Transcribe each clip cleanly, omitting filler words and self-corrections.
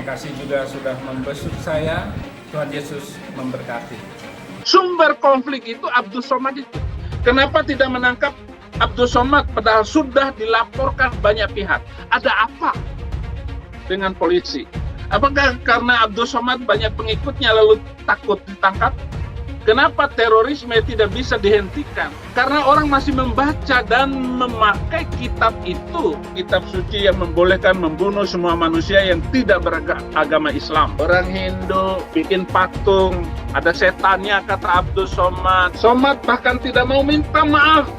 kasih juga sudah membesuk saya. Tuhan Yesus memberkati. Sumber konflik itu Abdul Somad itu. Kenapa tidak menangkap Abdul Somad padahal sudah dilaporkan banyak pihak? Ada apa dengan polisi? Apakah karena Abdul Somad banyak pengikutnya lalu takut ditangkap? Kenapa terorisme tidak bisa dihentikan? Karena orang masih membaca dan memakai kitab itu, kitab suci yang membolehkan membunuh semua manusia yang tidak beragama Islam. Orang Hindu bikin patung, ada setannya kata Abdul Somad. Somad bahkan tidak mau minta maaf.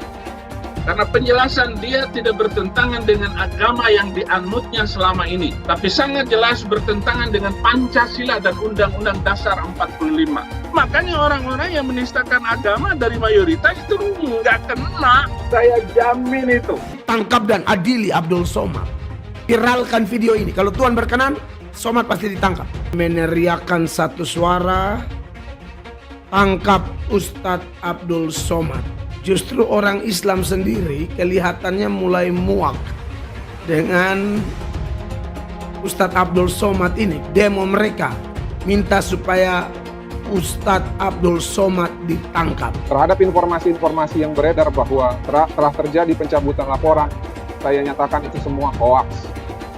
Karena penjelasan dia tidak bertentangan dengan agama yang dianutnya selama ini. Tapi sangat jelas bertentangan dengan Pancasila dan Undang-Undang Dasar 45. Makanya orang-orang yang menistakan agama dari mayoritas itu nggak kena. Saya jamin itu. Tangkap dan adili Abdul Somad. Viralkan video ini. Kalau Tuhan berkenan, Somad pasti ditangkap. Meneriakan satu suara, tangkap Ustadz Abdul Somad. Justru orang Islam sendiri kelihatannya mulai muak dengan Ustadz Abdul Somad ini. Demo mereka minta supaya Ustadz Abdul Somad ditangkap. Terhadap informasi-informasi yang beredar bahwa telah terjadi pencabutan laporan, saya nyatakan itu semua hoaks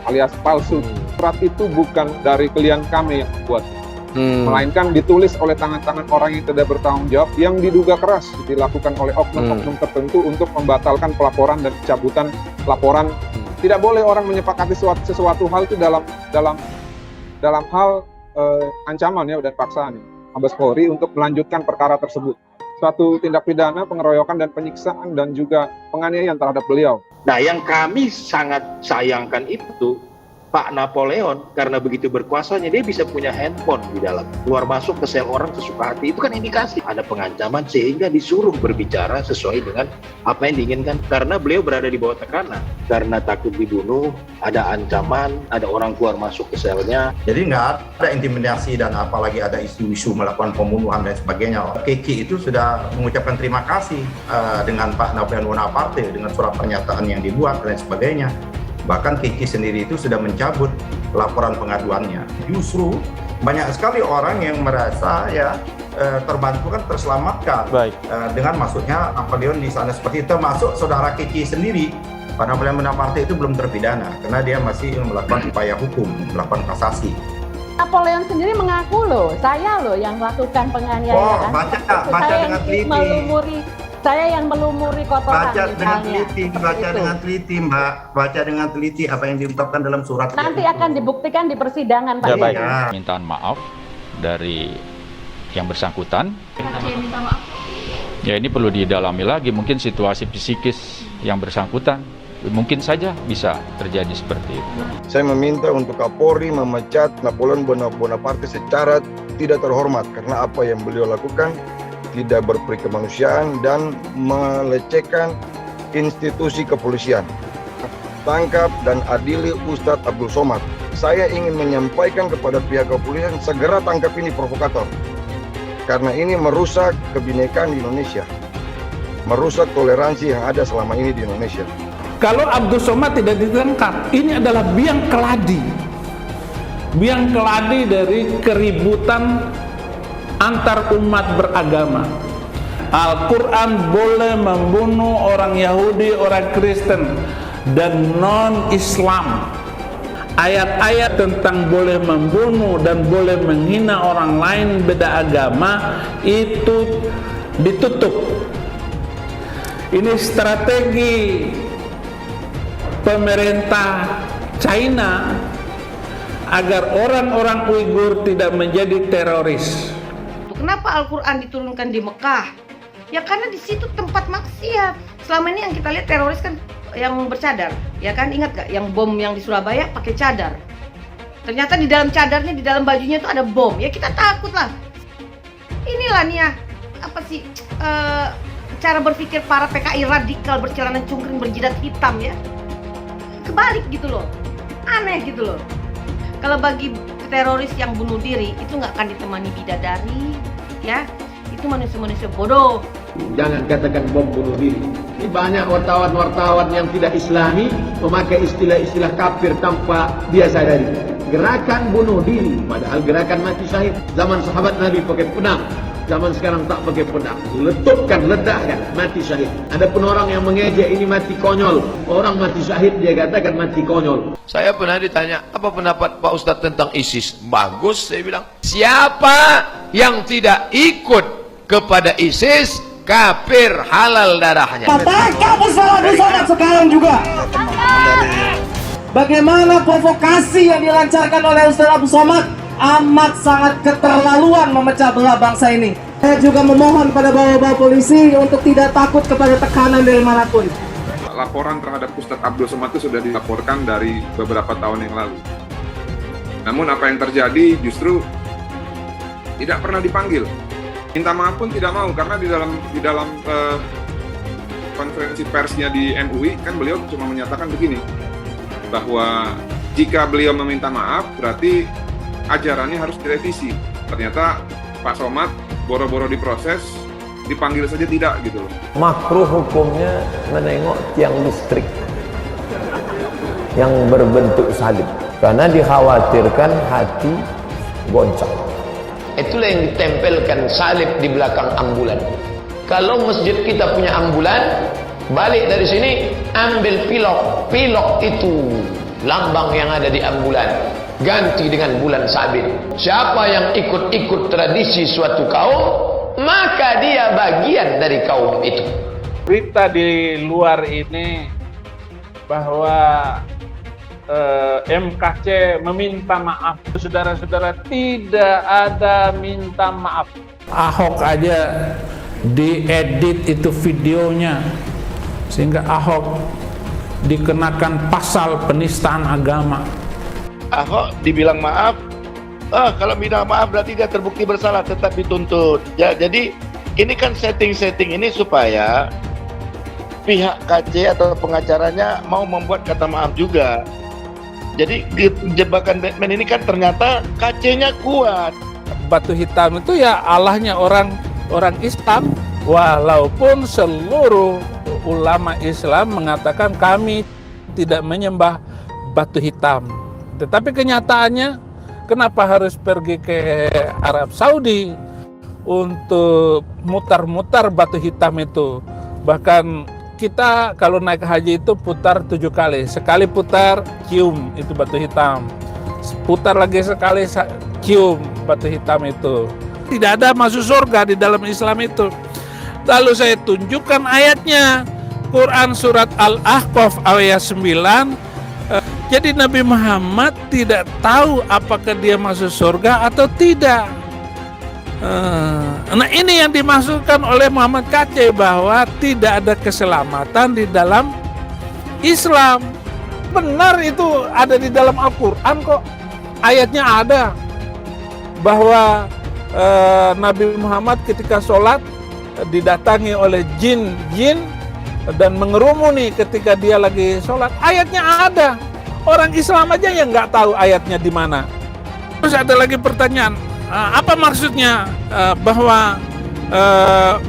alias palsu. Surat itu bukan dari klien kami yang membuat, melainkan ditulis oleh tangan-tangan orang yang tidak bertanggung jawab yang diduga keras dilakukan oleh oknum-oknum tertentu untuk membatalkan pelaporan dan pencabutan laporan. Tidak boleh orang menyepakati sesuatu hal itu dalam hal ancaman ya dan paksaan Mabes Polri untuk melanjutkan perkara tersebut. Suatu tindak pidana pengeroyokan dan penyiksaan dan juga penganiayaan terhadap beliau. Nah, yang kami sangat sayangkan itu Pak Napoleon, karena begitu berkuasanya dia bisa punya handphone di dalam, keluar masuk ke sel orang sesuka hati. Itu kan indikasi ada pengancaman sehingga disuruh berbicara sesuai dengan apa yang diinginkan. Karena beliau berada di bawah tekanan, karena takut dibunuh, ada ancaman, ada orang keluar masuk ke selnya. Jadi nggak ada intimidasi dan apalagi ada isu-isu melakukan pembunuhan dan sebagainya. Kiki itu sudah mengucapkan terima kasih dengan Pak Napoleon Bonaparte dengan surat pernyataan yang dibuat dan sebagainya. Bahkan Kiki sendiri itu sudah mencabut laporan pengaduannya. Justru banyak sekali orang yang merasa ya terbantu kan terselamatkan dengan masuknya Napoleon di sana seperti itu, termasuk saudara Kiki sendiri. Pak Napoleon Bonaparte itu belum terpidana karena dia masih melakukan upaya hukum, melakukan kasasi. Napoleon sendiri mengaku saya yang melakukan penganiayaan. Baca dengan teliti. Saya yang melumuri kotoran. Baca dengan teliti, Mbak. Baca dengan teliti apa yang diungkapkan dalam surat. Nanti akan dibuktikan di persidangan, Pak. Ya. Mintaan maaf dari yang bersangkutan. Minta maaf. Ya, ini perlu didalami lagi. Mungkin situasi psikis yang bersangkutan mungkin saja bisa terjadi seperti itu. Saya meminta untuk Kapolri memecat Napoleon Bonaparte secara tidak terhormat karena apa yang beliau lakukan tidak berperi kemanusiaan dan melecehkan institusi kepolisian. Tangkap dan adili Ustadz Abdul Somad. Saya ingin menyampaikan kepada pihak kepolisian segera tangkap ini provokator. Karena ini merusak kebinekaan di Indonesia. Merusak toleransi yang ada selama ini di Indonesia. Kalau Abdul Somad tidak ditangkap, ini adalah biang keladi. Biang keladi dari keributan antar umat beragama. Al-Quran boleh membunuh orang Yahudi, orang Kristen, dan non-Islam. Ayat-ayat tentang boleh membunuh dan boleh menghina orang lain beda agama itu ditutup. Ini strategi pemerintah China agar orang-orang Uighur tidak menjadi teroris. Kenapa Al-Quran diturunkan di Mekah? Ya karena di situ tempat maksiat. Selama ini yang kita lihat teroris kan yang bercadar, ya kan, ingat gak yang bom yang di Surabaya pakai cadar? Ternyata di dalam cadarnya, di dalam bajunya itu ada bom. Ya kita takut lah. Inilah nih ya, apa sih cara berpikir para PKI radikal bercelana cungkring berjidat hitam ya. Kebalik gitu loh, aneh gitu loh. Kalau bagi teroris yang bunuh diri itu nggak akan ditemani bidadari, ya itu manusia-manusia bodoh. Jangan katakan bom bunuh diri. Ini banyak wartawan-wartawan yang tidak Islami memakai istilah-istilah kafir tanpa dia sadari. gerakan bunuh diri, padahal gerakan mati syahid. Zaman sahabat Nabi pakai pedang, zaman sekarang tak pakai pedang, letupkan, ledakkan, mati syahid. Adapun orang yang mengejek ini mati konyol, orang mati syahid dia katakan mati konyol. Saya pernah ditanya, apa pendapat Pak Ustadz tentang ISIS? Bagus, saya bilang. Siapa yang tidak ikut kepada ISIS, kafir, halal darahnya. Katakan bersama Somad sekarang juga. Bagaimana provokasi yang dilancarkan oleh Ustaz Abdul Somad amat sangat keterlaluan memecah belah bangsa ini. Saya juga memohon pada bapak-bapak polisi untuk tidak takut kepada tekanan dari manapun. Laporan terhadap Ustadz Abdul Somad itu sudah dilaporkan dari beberapa tahun yang lalu. Namun apa yang terjadi justru tidak pernah dipanggil. Minta maaf pun tidak mau, karena di dalam konferensi persnya di MUI kan beliau cuma menyatakan begini, bahwa jika beliau meminta maaf berarti ajarannya harus direvisi. Ternyata Pak Somad boro-boro diproses, dipanggil saja tidak gitu loh. Makruh hukumnya menengok tiang listrik yang berbentuk salib, karena dikhawatirkan hati goncang. Itulah yang ditempelkan salib di belakang ambulan. Kalau masjid kita punya ambulan, balik dari sini ambil pilok. Pilok itu lambang yang ada di ambulan, ganti dengan bulan sabit. Siapa yang ikut-ikut tradisi suatu kaum, maka dia bagian dari kaum itu. Berita di luar ini bahwa MKC meminta maaf. Saudara-saudara, tidak ada minta maaf. Ahok aja diedit itu videonya, sehingga Ahok dikenakan pasal penistaan agama. Ahok dibilang maaf, kalau minta maaf berarti dia terbukti bersalah, tetap dituntut. Ya, jadi ini kan setting-setting ini supaya pihak KC atau pengacaranya mau membuat kata maaf juga. Jadi jebakan Batman ini kan ternyata KC-nya kuat. Batu hitam itu ya Allahnya orang Islam, walaupun seluruh ulama Islam mengatakan kami tidak menyembah batu hitam. Tetapi kenyataannya, kenapa harus pergi ke Arab Saudi untuk mutar-mutar batu hitam itu? Bahkan kita kalau naik haji itu putar 7 kali. Sekali putar, cium itu batu hitam. Putar lagi sekali, cium batu hitam itu. Tidak ada masuk surga di dalam Islam itu. Lalu saya tunjukkan ayatnya. Quran surat Al-Ahqaf ayat 9. Jadi Nabi Muhammad tidak tahu apakah dia masuk surga atau tidak. Nah ini yang dimaksudkan oleh Muhammad KC, bahwa tidak ada keselamatan di dalam Islam. Benar itu ada di dalam Al-Quran kok. Ayatnya ada bahwa Nabi Muhammad ketika sholat didatangi oleh jin dan mengerumuni ketika dia lagi sholat. Ayatnya ada. Orang Islam aja yang nggak tahu ayatnya di mana. Terus ada lagi pertanyaan, apa maksudnya bahwa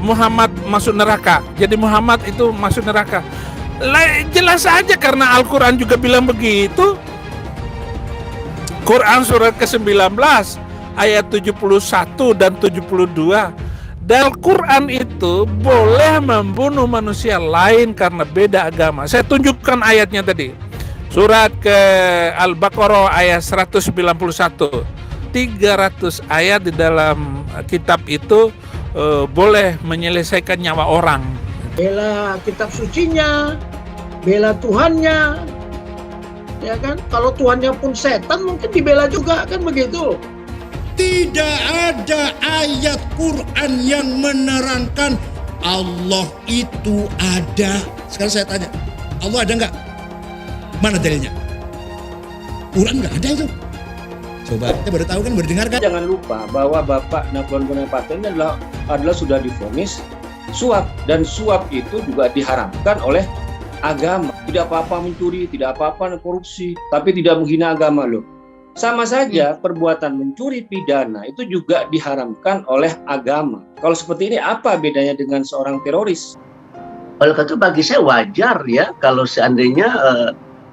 Muhammad masuk neraka? Jadi Muhammad itu masuk neraka. Jelas saja karena Al-Quran juga bilang begitu. Quran surat ke-19 ayat 71 dan 72. Dan Al-Quran itu boleh membunuh manusia lain karena beda agama. Saya tunjukkan ayatnya tadi. Surat ke Al-Baqarah ayat 191. 300 ayat di dalam kitab itu boleh menyelesaikan nyawa orang. Bela kitab sucinya, bela Tuhannya, ya kan? Kalau Tuhannya pun setan mungkin dibela juga, kan begitu? Tidak ada ayat Quran yang menerangkan Allah itu ada. Sekarang saya tanya, Allah ada nggak? Mana dalilnya? Quran nggak ada itu. Coba, kita baru tahu kan, baru dengar kan? Jangan lupa bahwa Bapak Napoleon Bonaparte ini adalah sudah divonis suap, dan suap itu juga diharamkan oleh agama. Tidak apa-apa mencuri, tidak apa-apa korupsi, tapi tidak menghina agama loh. Sama saja perbuatan mencuri pidana itu juga diharamkan oleh agama. Kalau seperti ini apa bedanya dengan seorang teroris? Oleh karena itu bagi saya wajar ya kalau seandainya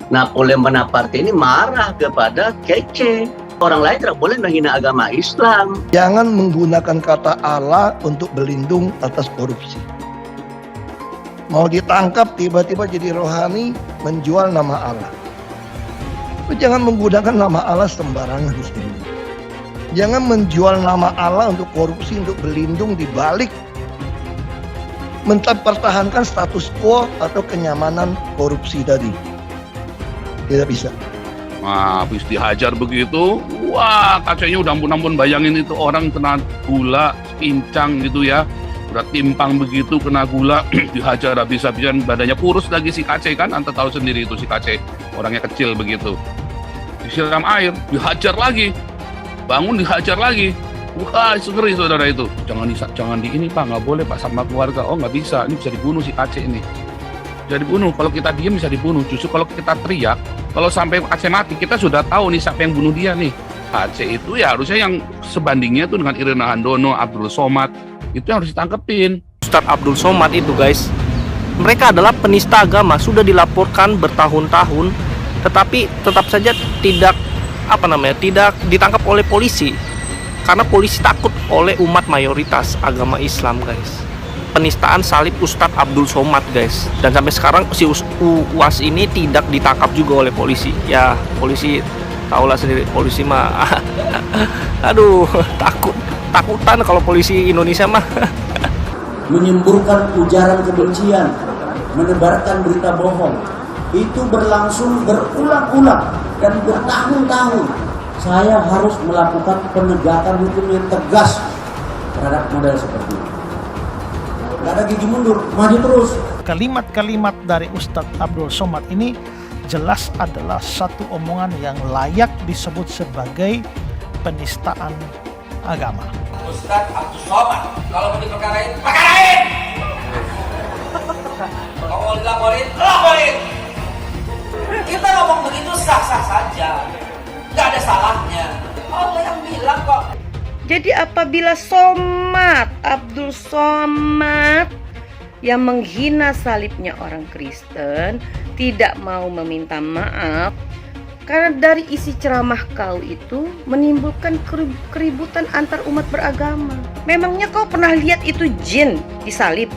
Napoleon Bonaparte ini marah kepada Kece. Orang lain tidak boleh menghina agama Islam. Jangan menggunakan kata Allah untuk berlindung atas korupsi. Mau ditangkap tiba-tiba jadi rohani menjual nama Allah. Jangan menggunakan nama Allah sembarangan. Jangan menjual nama Allah untuk korupsi, untuk berlindung di balik mempertahankan status quo atau kenyamanan korupsi tadi. Tidak bisa. Nah, habis dihajar begitu, wah kacanya udah ampun-ampun, bayangin itu orang kena gula, pincang gitu ya. Udah timpang begitu, kena gula, dihajar habis-habisan, badannya kurus lagi si Kace kan, Anda tahu sendiri itu si Kace, orangnya kecil begitu. Disiram air, dihajar lagi, bangun dihajar lagi. Wah, ngeri saudara itu. Jangan di ini Pak, nggak boleh Pak sama keluarga. Oh nggak bisa, ini bisa dibunuh si Kace ini. Bisa dibunuh, kalau kita diam bisa dibunuh. Justru kalau kita teriak, kalau sampai Kace mati, kita sudah tahu nih siapa yang bunuh dia nih. Kace itu ya harusnya yang sebandingnya itu dengan Irena Handono, Abdul Somad, itu yang harus ditangkepin. Ustadz Abdul Somad itu guys, mereka adalah penista agama, sudah dilaporkan bertahun-tahun, tetapi tetap saja tidak ditangkap oleh polisi, karena polisi takut oleh umat mayoritas agama Islam guys. Penistaan salib Ustadz Abdul Somad guys, dan sampai sekarang si UAS ini tidak ditangkap juga oleh polisi. Ya polisi tahulah sendiri, polisi mah aduh takutan kalau polisi Indonesia mah. Menyemburkan ujaran kebencian, menebarkan berita bohong, itu berlangsung berulang-ulang dan bertahun-tahun. Saya harus melakukan penegakan hukum yang tegas terhadap model seperti ini. Gak ada gigi mundur, maju terus. Kalimat-kalimat dari Ustadz Abdul Somad ini jelas adalah satu omongan yang layak disebut sebagai penistaan agama. Ustadz Abdul Somad, kalau mau diperkarain, perkarain! Kalau mau dilaporin, laporin! Kita ngomong begitu sah-sah saja, nggak ada salahnya. Allah yang bilang kok. Jadi apabila Abdul Somad yang menghina salibnya orang Kristen tidak mau meminta maaf karena dari isi ceramah kau itu menimbulkan keributan antar umat beragama. Memangnya kau pernah lihat itu jin disalib?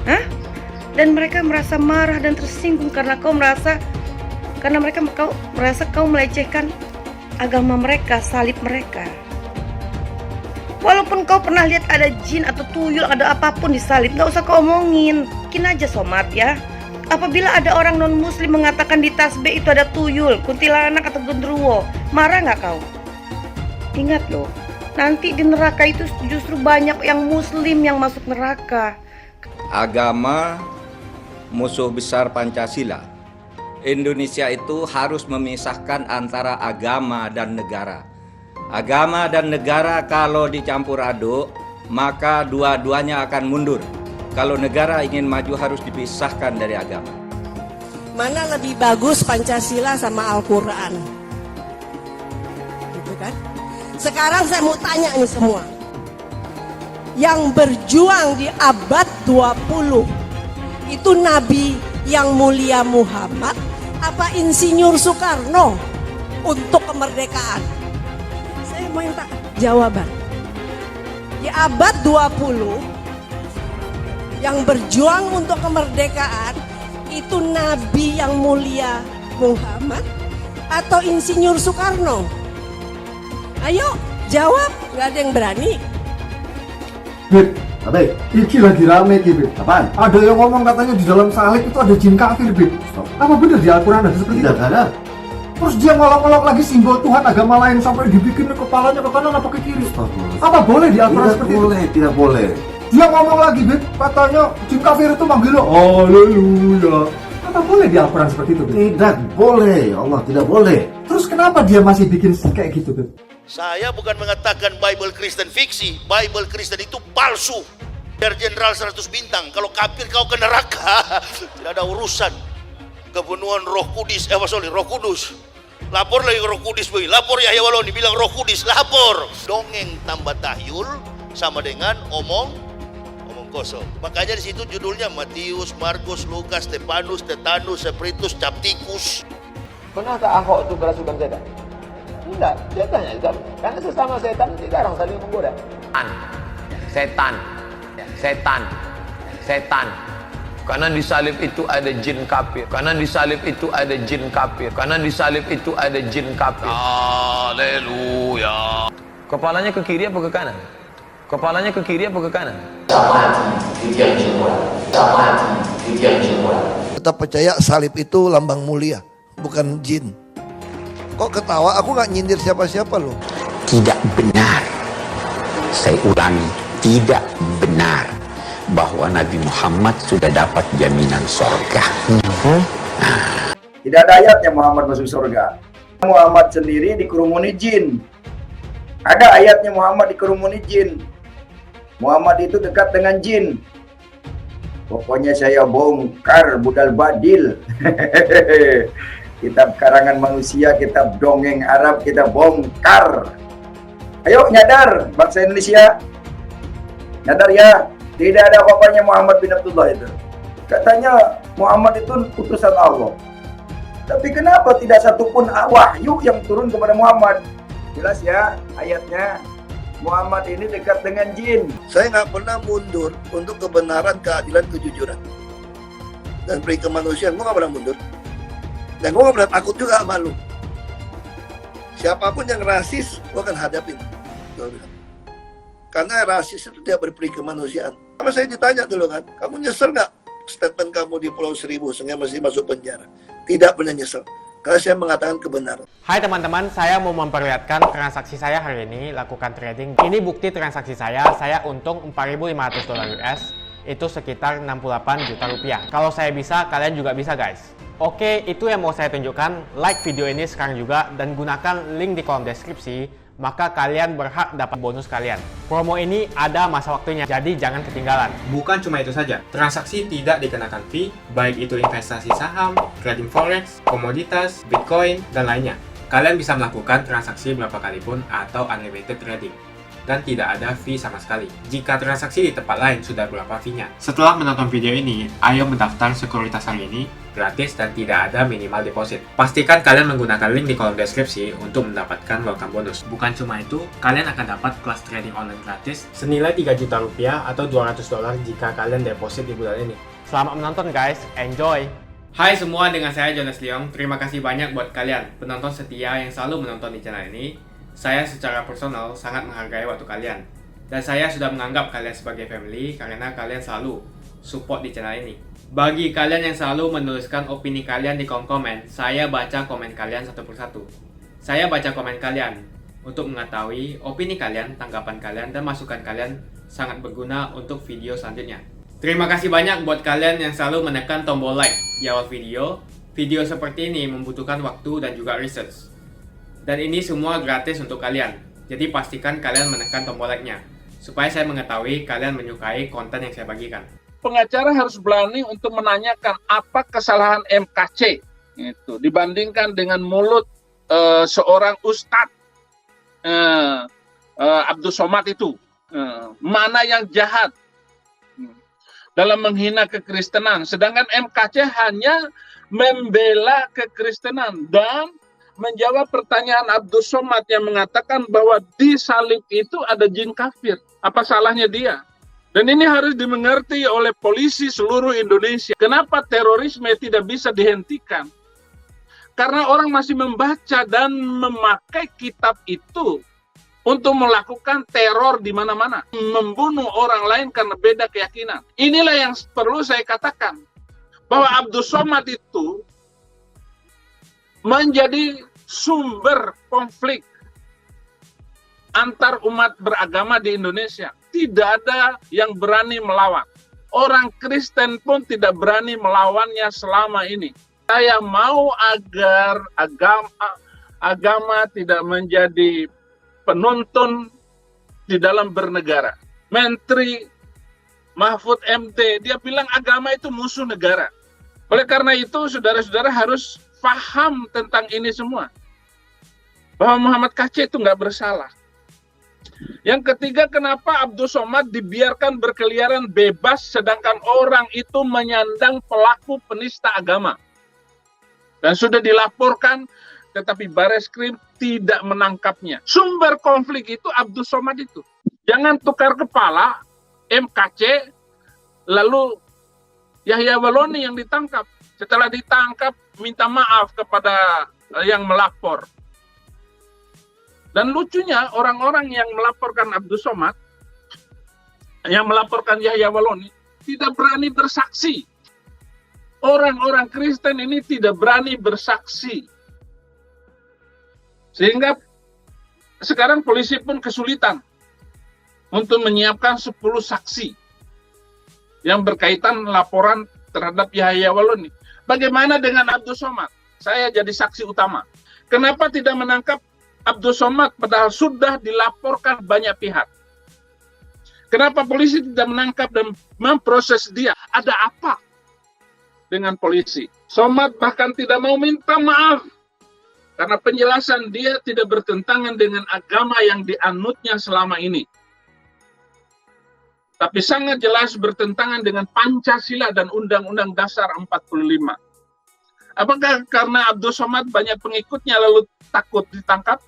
Hah? Dan mereka merasa marah dan tersinggung karena mereka merasa kau melecehkan agama mereka, salib mereka. Walaupun kau pernah lihat ada jin atau tuyul, ada apapun di salib, gak usah kau omongin. Bikin aja Somad ya. Apabila ada orang non-muslim mengatakan di tasbih itu ada tuyul, kuntilanak atau genderuwo, marah gak kau? Ingat loh, nanti di neraka itu justru banyak yang muslim yang masuk neraka. Agama musuh besar Pancasila. Indonesia itu harus memisahkan antara agama dan negara. Agama dan negara kalau dicampur aduk, maka dua-duanya akan mundur. Kalau negara ingin maju harus dipisahkan dari agama. Mana lebih bagus Pancasila sama Al-Quran? Gitu kan? Sekarang saya mau tanya nih semua. Yang berjuang di abad 20 itu Nabi yang mulia Muhammad apa Insinyur Soekarno untuk kemerdekaan? Saya mau minta jawaban. Di abad 20 yang berjuang untuk kemerdekaan itu Nabi yang mulia Muhammad atau Insinyur Soekarno? Ayo jawab, gak ada yang berani. Beb, Ate, iki lagi rame iki, Beb. Apaan? Ada yang ngomong katanya di dalam salib itu ada jin kafir, Beb. Apa benar di Al-Quran ada seperti itu? Tidak ada. Terus dia ngolok-ngolok lagi simbol Tuhan agama lain sampai dibikin kepalanya ke kanan apa ke kiri. Apa boleh di Al-Quran seperti itu? Tidak boleh. Dia ngomong lagi, Beb, katanya jin kafir itu manggil lo, haleluya. Apa boleh di Al-Quran seperti itu, Beb? Tidak boleh, Allah tidak boleh. Terus kenapa dia masih bikin kayak gitu, Beb? Saya bukan mengatakan Bible Kristen fiksi. Bible Kristen itu palsu. Biar jenderal 100 bintang. Kalau kafir kau ke neraka. Tidak ada urusan. Kepenuhan Roh Kudus. Roh Kudus. Lapor lagi ke Roh Kudus, boy. Lapor Yahya Waloni bilang Roh Kudus, lapor. Dongeng tambah tahyul sama dengan omong kosong. Makanya di situ judulnya Matius, Markus, Lukas, Stefanus, Tetanus, Spiritus, Capticus. Pernah tak Ahok itu kerasukan setan? Tidak, setannya juga. Karena sesama setan dilarang saling menggoda. Setan, setan, setan. Karena di salib itu ada jin kafir. Karena di salib itu ada jin kafir. Karena di salib itu ada jin kafir. Haleluya. Kepalanya ke kiri apa ke kanan? Kepalanya ke kiri apa ke kanan? Kita percaya salib itu lambang mulia, bukan jin. Kok ketawa? Aku nggak nyindir siapa-siapa loh. Tidak benar. Saya ulangi, tidak benar bahwa Nabi Muhammad sudah dapat jaminan surga. Tidak ada ayatnya Muhammad masuk surga. Muhammad sendiri dikerumuni jin. Ada ayatnya Muhammad dikerumuni jin. Muhammad itu dekat dengan jin. Pokoknya saya bongkar budal badil. Kitab karangan manusia, kitab dongeng Arab kita bongkar. Ayo nyadar bangsa Indonesia. Nyadar ya. Tidak ada apa-apanya Muhammad bin Abdullah itu. Katanya Muhammad itu utusan Allah. Tapi kenapa tidak satupun wahyu yang turun kepada Muhammad? Jelas ya ayatnya. Muhammad ini dekat dengan jin. Saya nggak pernah mundur untuk kebenaran, keadilan, kejujuran, dan peri kemanusiaan. Gue nggak pernah mundur. Dan gue nggak pernah takut juga sama lu. Siapapun yang rasis, gue akan hadapin. Gue bilang. Karena rasis itu tidak berperi kemanusiaan. Sama saya ditanya dulu kan, kamu nyesel nggak statement kamu di Pulau Seribu sehingga masih masuk penjara? Tidak pernah nyesel. Karena saya mengatakan kebenaran. Hai teman-teman, saya mau memperlihatkan transaksi saya hari ini lakukan trading. Ini bukti transaksi saya untung $4.500 US, itu sekitar 68 juta rupiah. Kalau saya bisa, kalian juga bisa guys. Oke, itu yang mau saya tunjukkan. Like video ini sekarang juga dan gunakan link di kolom deskripsi, maka kalian berhak dapat bonus kalian. Promo ini ada masa waktunya, jadi jangan ketinggalan. Bukan cuma itu saja, transaksi tidak dikenakan fee, baik itu investasi saham, trading forex, komoditas, bitcoin, dan lainnya. Kalian bisa melakukan transaksi berapa kali pun atau unlimited trading. Dan tidak ada fee sama sekali. Jika transaksi di tempat lain sudah berapa fee-nya. Setelah menonton video ini, ayo mendaftar sekuritas hari ini, gratis dan tidak ada minimal deposit. Pastikan kalian menggunakan link di kolom deskripsi untuk mendapatkan welcome bonus. Bukan cuma itu, kalian akan dapat kelas trading online gratis senilai 3 juta rupiah atau $200 jika kalian deposit di bulan ini. Selamat menonton guys, enjoy! Hai semua, dengan saya Jonas Leong. Terima kasih banyak buat kalian, penonton setia yang selalu menonton di channel ini. Saya secara personal sangat menghargai waktu kalian. Dan saya sudah menganggap kalian sebagai family karena kalian selalu support di channel ini. Bagi kalian yang selalu menuliskan opini kalian di kolom komen, saya baca komen kalian satu persatu. Saya baca komen kalian untuk mengetahui opini kalian, tanggapan kalian, dan masukan kalian sangat berguna untuk video selanjutnya. Terima kasih banyak buat kalian yang selalu menekan tombol like di awal video. Video seperti ini membutuhkan waktu dan juga research. Dan ini semua gratis untuk kalian. Jadi pastikan kalian menekan tombol like-nya supaya saya mengetahui kalian menyukai konten yang saya bagikan. Pengacara harus berani untuk menanyakan apa kesalahan MKC itu dibandingkan dengan mulut seorang ustadz Abdul Somad itu. Mana yang jahat dalam menghina kekristenan, sedangkan MKC hanya membela kekristenan dan menjawab pertanyaan Abdul Somad yang mengatakan bahwa di salib itu ada jin kafir. Apa salahnya dia? Dan ini harus dimengerti oleh polisi seluruh Indonesia. Kenapa terorisme tidak bisa dihentikan? Karena orang masih membaca dan memakai kitab itu untuk melakukan teror di mana-mana. Membunuh orang lain karena beda keyakinan. Inilah yang perlu saya katakan. Bahwa Abdul Somad itu menjadi sumber konflik antar umat beragama di Indonesia. Tidak ada yang berani melawan. Orang Kristen pun tidak berani melawannya selama ini. Saya mau agar agama tidak menjadi penuntun di dalam bernegara. Menteri Mahfud MD, dia bilang agama itu musuh negara. Oleh karena itu, saudara-saudara harus paham tentang ini semua. Bahwa Muhammad KC itu nggak bersalah. Yang ketiga, kenapa Abdul Somad dibiarkan berkeliaran bebas sedangkan orang itu menyandang pelaku penista agama? Dan sudah dilaporkan, tetapi Bareskrim tidak menangkapnya. Sumber konflik itu Abdus Somad itu. Jangan tukar kepala, MKC, lalu Yahya Waloni yang ditangkap. Setelah ditangkap, minta maaf kepada yang melapor. Dan lucunya, orang-orang yang melaporkan Abdus Somad, yang melaporkan Yahya Waloni, tidak berani bersaksi. Orang-orang Kristen ini tidak berani bersaksi. Sehingga sekarang polisi pun kesulitan untuk menyiapkan 10 saksi yang berkaitan laporan terhadap Yahya Waloni. Bagaimana dengan Abdus Somad? Saya jadi saksi utama. Kenapa tidak menangkap Abdus Somad padahal sudah dilaporkan banyak pihak? Kenapa polisi tidak menangkap dan memproses dia? Ada apa dengan polisi? Somad bahkan tidak mau minta maaf karena penjelasan dia tidak bertentangan dengan agama yang dianutnya selama ini. Tapi sangat jelas bertentangan dengan Pancasila dan Undang-Undang Dasar 45. Apakah karena Abdus Somad banyak pengikutnya lalu takut ditangkap?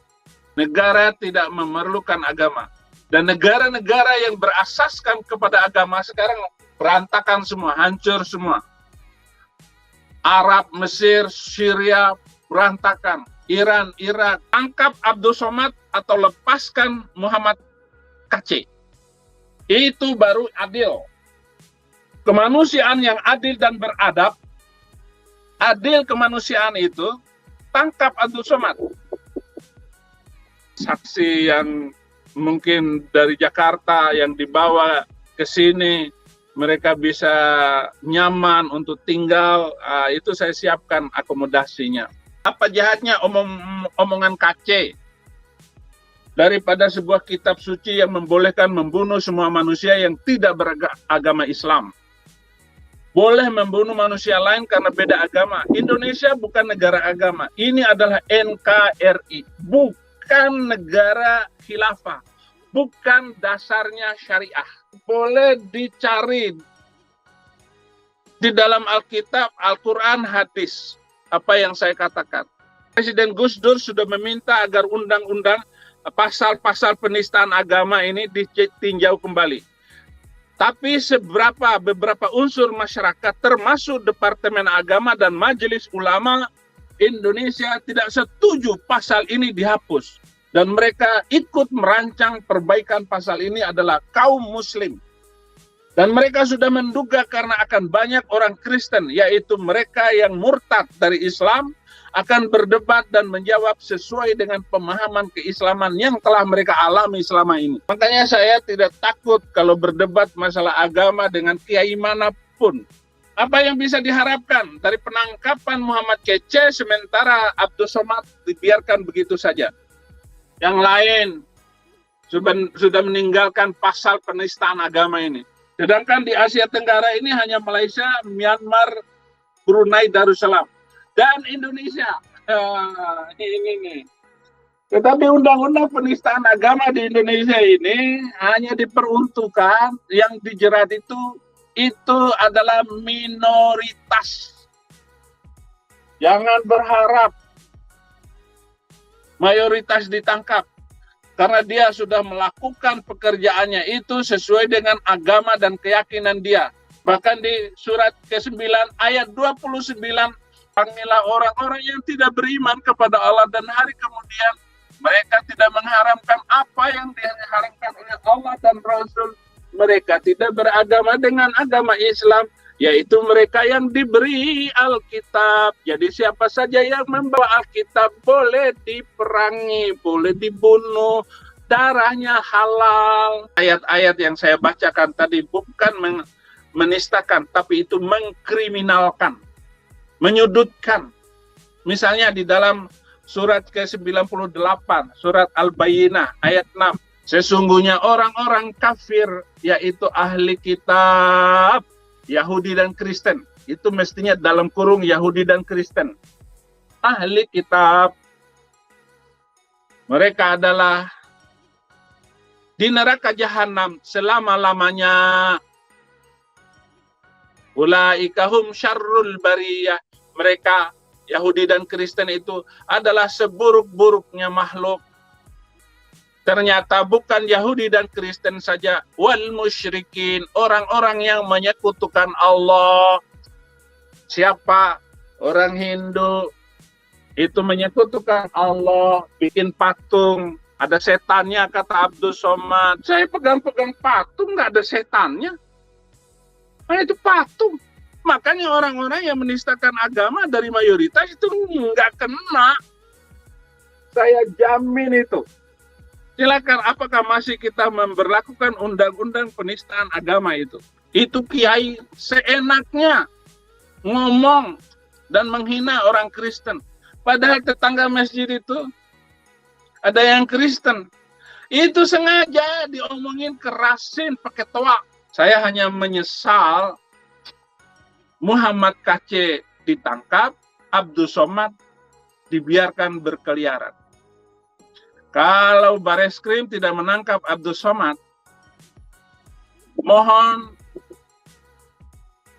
Negara tidak memerlukan agama. Dan negara-negara yang berasaskan kepada agama sekarang berantakan semua, hancur semua. Arab, Mesir, Syria, berantakan. Iran, Irak, tangkap Abdus Somad atau lepaskan Muhammad KC. Itu baru adil. Kemanusiaan yang adil dan beradab, adil kemanusiaan itu, tangkap Abdus Somad. Saksi yang mungkin dari Jakarta yang dibawa ke sini, mereka bisa nyaman untuk tinggal, itu saya siapkan akomodasinya. Apa jahatnya omongan KC daripada sebuah kitab suci yang membolehkan membunuh semua manusia yang tidak beragama Islam? Boleh membunuh manusia lain karena beda agama. Indonesia bukan negara agama. Ini adalah NKRI, bukan negara khilafah, bukan dasarnya syariah. Boleh dicari di dalam Alkitab, Al-Quran, hadis, apa yang saya katakan. Presiden Gus Dur sudah meminta agar undang-undang pasal-pasal penistaan agama ini ditinjau kembali. Tapi beberapa unsur masyarakat termasuk Departemen Agama dan Majelis Ulama Indonesia tidak setuju pasal ini dihapus. Dan mereka ikut merancang perbaikan pasal ini adalah kaum muslim. Dan mereka sudah menduga karena akan banyak orang Kristen, yaitu mereka yang murtad dari Islam, akan berdebat dan menjawab sesuai dengan pemahaman keislaman yang telah mereka alami selama ini. Makanya saya tidak takut kalau berdebat masalah agama dengan kiai manapun. Apa yang bisa diharapkan dari penangkapan Muhammad KC sementara Abdus Somad dibiarkan begitu saja? Yang lain sudah meninggalkan pasal penistaan agama ini. Sedangkan di Asia Tenggara ini hanya Malaysia, Myanmar, Brunei Darussalam, dan Indonesia. Ini. Tetapi undang-undang penistaan agama di Indonesia ini hanya diperuntukkan yang dijerat itu adalah minoritas. Jangan berharap mayoritas ditangkap, karena dia sudah melakukan pekerjaannya itu sesuai dengan agama dan keyakinan dia. Bahkan di surat ke-9 ayat 29, panggillah orang-orang yang tidak beriman kepada Allah dan hari kemudian, mereka tidak mengharamkan apa yang diharamkan oleh Allah dan Rasul. Mereka tidak beragama dengan agama Islam, yaitu mereka yang diberi Alkitab. Jadi siapa saja yang membawa Alkitab boleh diperangi, boleh dibunuh, darahnya halal. Ayat-ayat yang saya bacakan tadi bukan menistakan, tapi itu mengkriminalkan, menyudutkan. Misalnya di dalam surat ke-98, surat Al-Bayyinah, ayat 6. Sesungguhnya orang-orang kafir, yaitu ahli kitab, Yahudi dan Kristen. Itu mestinya dalam kurung Yahudi dan Kristen. Ahli kitab. Mereka adalah di neraka jahanam selama-lamanya. Ulaika hum syarrul bariyah. Mereka Yahudi dan Kristen itu adalah seburuk-buruknya makhluk. Ternyata bukan Yahudi dan Kristen saja, wal musyrikin, orang-orang yang menyekutukan Allah. Siapa? Orang Hindu itu menyekutukan Allah, bikin patung, ada setannya kata Abdul Somad. Saya pegang-pegang patung, nggak ada setannya. Nah, itu patung. Makanya orang-orang yang menistakan agama dari mayoritas itu nggak kena. Saya jamin itu. Silakan, apakah masih kita memberlakukan undang-undang penistaan agama itu? Itu kiai seenaknya ngomong dan menghina orang Kristen. Padahal tetangga masjid itu ada yang Kristen. Itu sengaja diomongin, kerasin pakai toa. Saya hanya menyesal Muhammad KC ditangkap, Abdul Somad dibiarkan berkeliaran. Kalau Bareskrim tidak menangkap Abdul Somad, mohon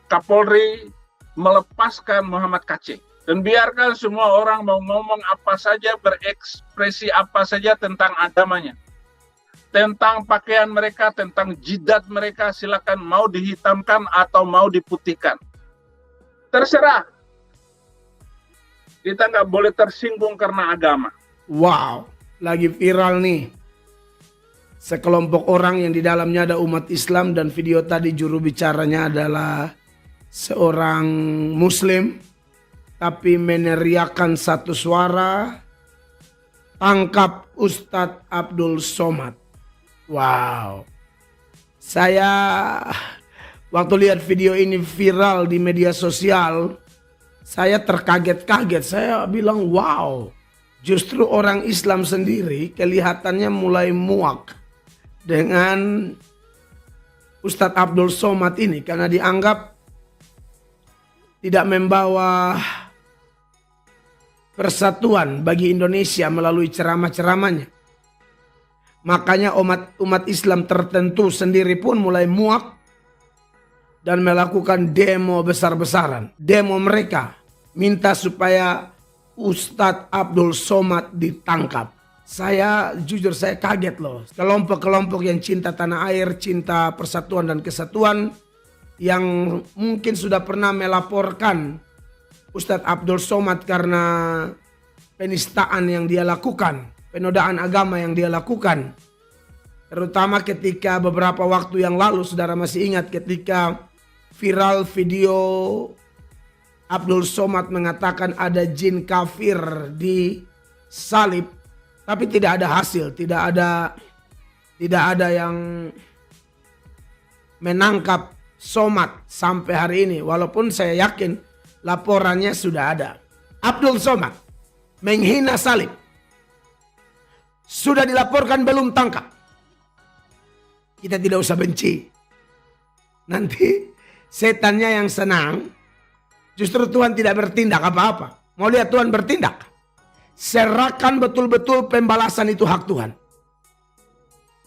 Kapolri melepaskan Muhammad KC. Dan biarkan semua orang mau ngomong apa saja, berekspresi apa saja tentang agamanya. Tentang pakaian mereka, tentang jidat mereka, silakan mau dihitamkan atau mau diputihkan. Terserah. Kita nggak boleh tersinggung karena agama. Wow. Lagi viral nih, sekelompok orang yang di dalamnya ada umat Islam dan video tadi juru bicaranya adalah seorang Muslim, tapi meneriakkan satu suara, tangkap Ustadz Abdul Somad. Wow, saya waktu lihat video ini viral di media sosial, saya terkaget-kaget, saya bilang wow. Justru orang Islam sendiri kelihatannya mulai muak dengan Ustadz Abdul Somad ini karena dianggap tidak membawa persatuan bagi Indonesia melalui ceramah-ceramahnya. Makanya umat Islam tertentu sendiri pun mulai muak dan melakukan demo besar-besaran. Demo mereka minta supaya Ustadz Abdul Somad ditangkap. Saya jujur saya kaget loh. Kelompok-kelompok yang cinta tanah air, cinta persatuan dan kesatuan yang mungkin sudah pernah melaporkan Ustadz Abdul Somad karena penistaan yang dia lakukan, penodaan agama yang dia lakukan. Terutama ketika beberapa waktu yang lalu, saudara masih ingat ketika viral video Abdul Somad mengatakan ada jin kafir di salib, tapi tidak ada hasil, tidak ada yang menangkap Somad sampai hari ini. Walaupun saya yakin laporannya sudah ada. Abdul Somad menghina salib, sudah dilaporkan belum tangkap. Kita tidak usah benci. Nanti setannya yang senang. Justru Tuhan tidak bertindak apa-apa. Mau lihat Tuhan bertindak? Serahkan betul-betul pembalasan itu hak Tuhan.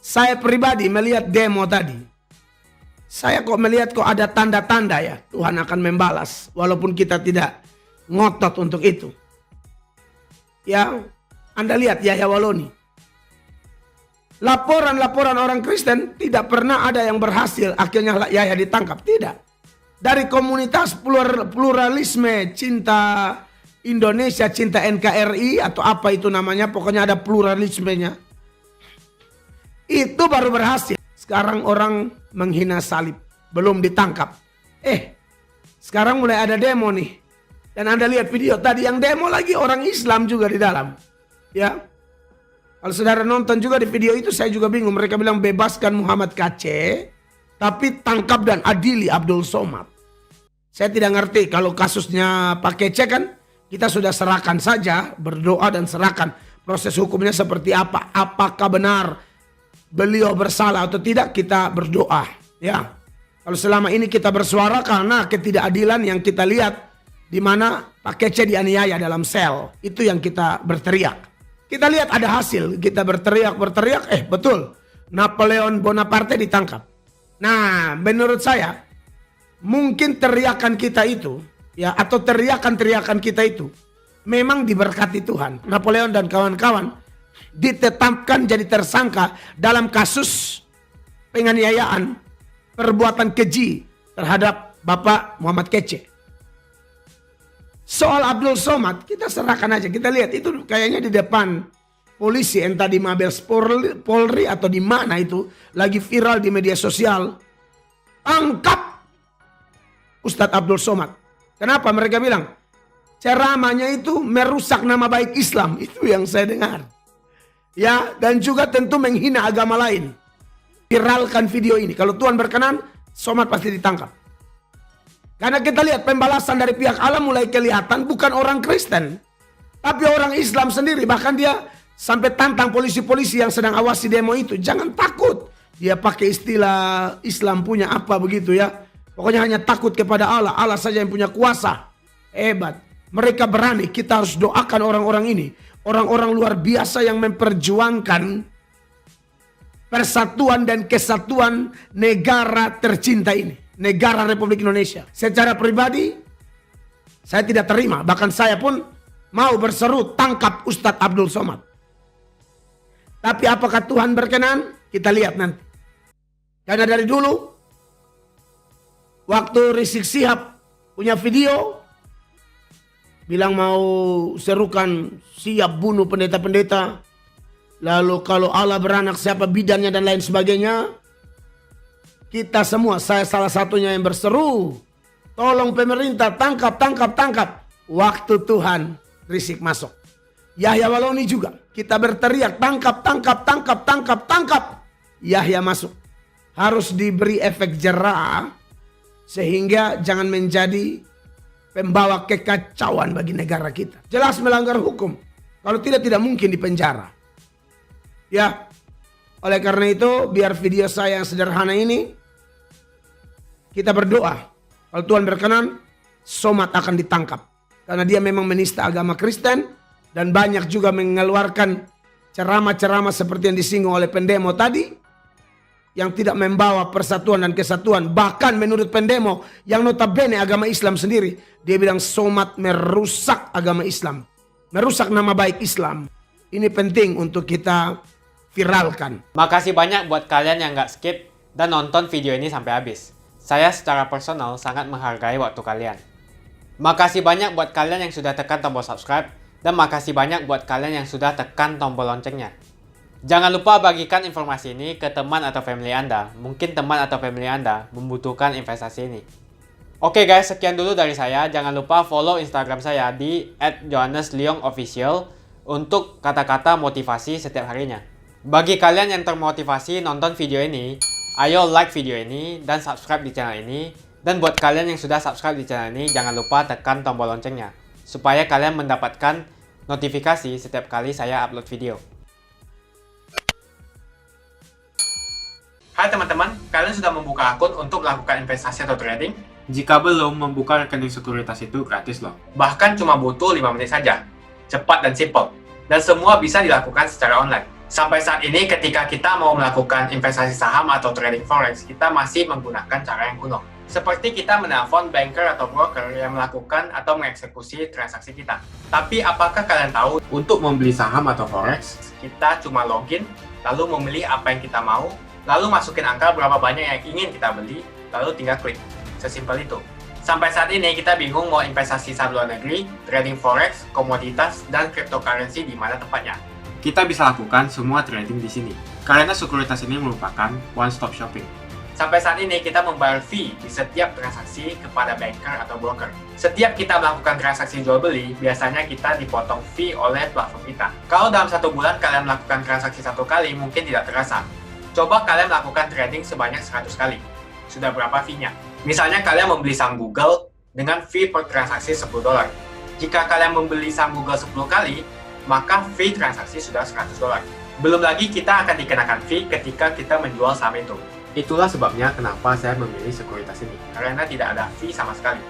Saya pribadi melihat demo tadi. Saya kok melihat kok ada tanda-tanda ya Tuhan akan membalas. Walaupun kita tidak ngotot untuk itu. Ya, Anda lihat Yahya Waloni. Laporan-laporan orang Kristen tidak pernah ada yang berhasil. Akhirnya Yahya ditangkap. Tidak. Dari komunitas pluralisme cinta Indonesia, cinta NKRI atau apa itu namanya, pokoknya ada pluralismenya. Itu baru berhasil. Sekarang orang menghina salib, belum ditangkap. Sekarang mulai ada demo nih. Dan Anda lihat video tadi yang demo lagi orang Islam juga di dalam. Ya. Kalau saudara nonton juga di video itu saya juga bingung. Mereka bilang bebaskan Muhammad KC, tapi tangkap dan adili Abdul Somad. Saya tidak ngerti kalau kasusnya Pak Kece kan kita sudah serahkan saja, berdoa dan serahkan proses hukumnya seperti apa. Apakah benar beliau bersalah atau tidak, kita berdoa. Ya, kalau selama ini kita bersuara karena ketidakadilan yang kita lihat di mana Pak Kece dianiaya dalam sel, itu yang kita berteriak. Kita lihat ada hasil, kita berteriak, betul. Napoleon Bonaparte ditangkap. Nah, menurut saya, mungkin teriakan kita itu, ya, atau teriakan kita itu memang diberkati Tuhan. Napoleon dan kawan-kawan ditetapkan jadi tersangka dalam kasus penganiayaan perbuatan keji terhadap Bapak Muhammad Kece. Soal Abdul Somad kita serahkan aja. Kita lihat itu kayaknya di depan polisi, entah di Mabes Polri atau di mana itu, lagi viral di media sosial. Tangkap Ustadz Abdul Somad. Kenapa? Mereka bilang ceramahnya itu merusak nama baik Islam. Itu yang saya dengar. Ya, dan juga tentu menghina agama lain. Viralkan video ini. Kalau Tuhan berkenan, Somad pasti ditangkap. Karena kita lihat pembalasan dari pihak Allah mulai kelihatan bukan orang Kristen, tapi orang Islam sendiri. Bahkan dia sampai tantang polisi-polisi yang sedang awasi demo itu. Jangan takut. Dia pakai istilah Islam punya apa begitu ya. Pokoknya hanya takut kepada Allah. Allah saja yang punya kuasa. Hebat. Mereka berani. Kita harus doakan orang-orang ini. Orang-orang luar biasa yang memperjuangkan persatuan dan kesatuan negara tercinta ini. Negara Republik Indonesia. Secara pribadi, saya tidak terima. Bahkan saya pun mau berseru tangkap Ustadz Abdul Somad. Tapi apakah Tuhan berkenan? Kita lihat nanti. Karena dari dulu, waktu Rizik Sihab punya video, bilang mau serukan siap bunuh pendeta-pendeta. Lalu kalau Allah beranak siapa bidannya dan lain sebagainya. Kita semua, saya salah satunya yang berseru. Tolong pemerintah tangkap, tangkap, tangkap. Waktu Tuhan Rizik masuk. Yahya Waloni juga. Kita berteriak tangkap, tangkap, tangkap, tangkap, tangkap. Yahya masuk. Harus diberi efek jera. Sehingga jangan menjadi pembawa kekacauan bagi negara kita. Jelas melanggar hukum. Kalau tidak mungkin dipenjara. Ya. Oleh karena itu biar video saya yang sederhana ini, kita berdoa, kalau Tuhan berkenan, Somad akan ditangkap. Karena dia memang menista agama Kristen, dan banyak juga mengeluarkan ceramah-ceramah seperti yang disinggung oleh pendemo tadi, yang tidak membawa persatuan dan kesatuan. Bahkan menurut pendemo, yang notabene agama Islam sendiri, dia bilang Somad merusak agama Islam. Merusak nama baik Islam. Ini penting untuk kita viralkan. Makasih banyak buat kalian yang nggak skip dan nonton video ini sampai habis. Saya secara personal sangat menghargai waktu kalian. Makasih banyak buat kalian yang sudah tekan tombol subscribe, dan makasih banyak buat kalian yang sudah tekan tombol loncengnya. Jangan lupa bagikan informasi ini ke teman atau family Anda. Mungkin teman atau family Anda membutuhkan investasi ini. Oke guys, sekian dulu dari saya. Jangan lupa follow Instagram saya di @johannesleongofficial untuk kata-kata motivasi setiap harinya. Bagi kalian yang termotivasi nonton video ini, ayo like video ini dan subscribe di channel ini. Dan buat kalian yang sudah subscribe di channel ini, jangan lupa tekan tombol loncengnya supaya kalian mendapatkan notifikasi setiap kali saya upload video. Hai teman-teman, kalian sudah membuka akun untuk melakukan investasi atau trading? Jika belum, membuka rekening sekuritas itu gratis loh. Bahkan cuma butuh 5 menit saja. Cepat dan simple. Dan semua bisa dilakukan secara online. Sampai saat ini ketika kita mau melakukan investasi saham atau trading forex, kita masih menggunakan cara yang kuno. Seperti kita menelpon banker atau broker yang melakukan atau mengeksekusi transaksi kita. Tapi apakah kalian tahu, untuk membeli saham atau forex, kita cuma login, lalu memilih apa yang kita mau, lalu masukin angka berapa banyak yang ingin kita beli, lalu tinggal klik. Sesimpel itu. Sampai saat ini kita bingung mau investasi saham luar negeri, trading forex, komoditas, dan cryptocurrency di mana tempatnya. Kita bisa lakukan semua trading di sini, karena sekuritas ini merupakan one-stop shopping. Sampai saat ini kita membayar fee di setiap transaksi kepada banker atau broker. Setiap kita melakukan transaksi jual beli, biasanya kita dipotong fee oleh platform kita. Kalau dalam 1 bulan kalian melakukan transaksi 1 kali, mungkin tidak terasa. Coba kalian melakukan trading sebanyak 100 kali. Sudah berapa fee-nya? Misalnya kalian membeli saham Google dengan fee per transaksi $10. Jika kalian membeli saham Google 10 kali, maka fee transaksi sudah $100. Belum lagi kita akan dikenakan fee ketika kita menjual saham itu. Itulah sebabnya kenapa saya memilih sekuritas ini, karena tidak ada fee sama sekali.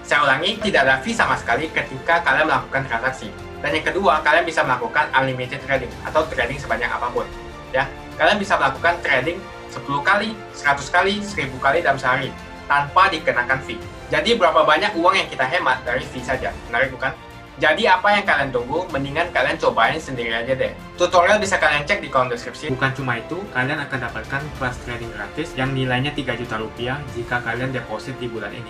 Saya ulangi, tidak ada fee sama sekali ketika kalian melakukan transaksi. Dan yang kedua, kalian bisa melakukan unlimited trading atau trading sebanyak apapun. Ya, kalian bisa melakukan trading 10 kali, 100 kali, 1000 kali dalam sehari tanpa dikenakan fee. Jadi berapa banyak uang yang kita hemat dari fee saja, menarik bukan? Jadi apa yang kalian tunggu? Mendingan kalian cobain sendiri aja deh. Tutorial bisa kalian cek di kolom deskripsi. Bukan cuma itu, kalian akan dapatkan kelas trading gratis yang nilainya 3 juta rupiah jika kalian deposit di bulan ini.